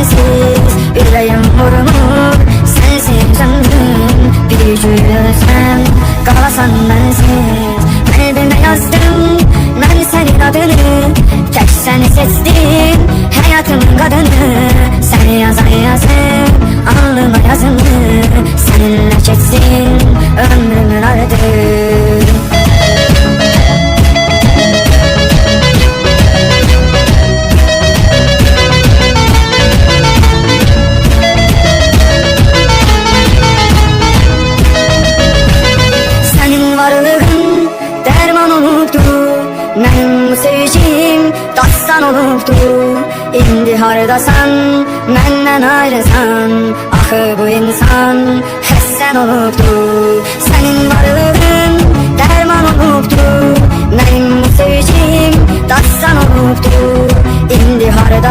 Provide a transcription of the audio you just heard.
sensiz yüreğim vurulur. Sensiz ömrüm bir cüylüsem, qalasan bensiz. Kalbime yazdım ben senin adını, tek seni seçtim hayatımın kadını. Sen yazan yazım alnıma yazımı, seninle geçsin ömrümün ardı. Varlığın derman olubdu, mənim bu sevgim dastan olubdu. İndi hardasan, məndən ayrısan, axı bu insan həsən olubdu. Sənin varlığın derman olubdu, mənim bu sevgim dastan olubdu. İndi hardasan